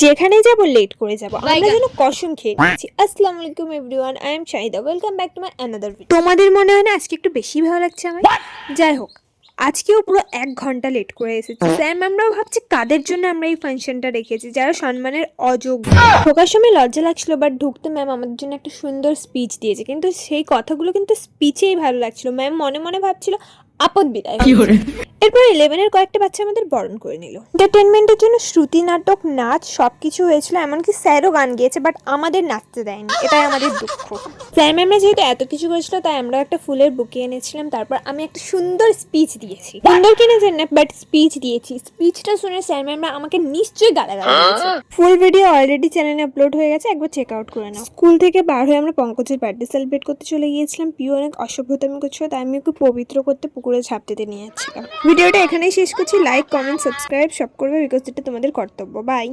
যেখানেই যাবো লেট করে যাবো, আমরা যেন কসম খেয়ে নিয়েছি। আসসালামু আলাইকুম everyone, I am Shahida, welcome back to my another video. তোমাদের মনে হয় না আজকে একটু বেশি ভালো লাগছে আমার? যাই হোক, আজকেও পুরো 1 ঘন্টা লেট করে এসেছি। স্যার ম্যামরাও ভাবছি কাদের জন্য আমরা এই ফাংশনটা রেখেছি, যারা সম্মানের অযোগ্য। ঢোকার সময় লজ্জা লাগছিল, বাট ঢুকতে ম্যাম আমাদের জন্য একটা সুন্দর স্পিচ দিয়েছে, কিন্তু সেই কথাগুলো কিন্তু স্পিচেই ভালো লাগছিল। ম্যাম মনে মনে ভাবছিল আপদ বিদায়। এরপর 11-এর কয়েকটা বাচ্চা আমাদের বরণ করে নিল। এন্টারটেনমেন্টের জন্য শ্রুতি নাটক, নাচ সবকিছু হয়েছিল, এমনকি স্যারও গান গিয়েছে, বাট আমাদের নাচতে দেয়নি, এটাই আমাদের দুঃখ। স্যার ম্যামরা যেহেতু এত কিছু করেছিল, তাই আমরা একটা ফুলের বুকে এনেছিলাম। তারপর আমি একটা সুন্দর স্পিচ দিয়েছি, সুন্দর কিনা জানি না, বাট স্পিচ দিয়েছি। স্পিচটা শুনে স্যার ম্যামরা আমাকে নিশ্চয়ই গালাগালি দিয়েছে। ফুল ভিডিও অলরেডি চ্যানেলে আপলোড হয়ে গেছে, একবার চেক আউট করে নাও। স্কুল থেকে বার হয়ে আমরা পঙ্কজের বার্থডে সেলিব্রেট করতে চলে গিয়েছিলাম। পিউ অনেক অসভ্যতামি করছিল, তাই আমি ওকে পবিত্র করতে পুকুরে ঝাঁপ দিতে নিয়ে যাচ্ছিলাম। ভিডিওটা এখানেই শেষ করছি। লাইক, কমেন্ট, সাবস্ক্রাইব সব করবে, বিকজ এটা তোমাদের কর্তব্য। বাই।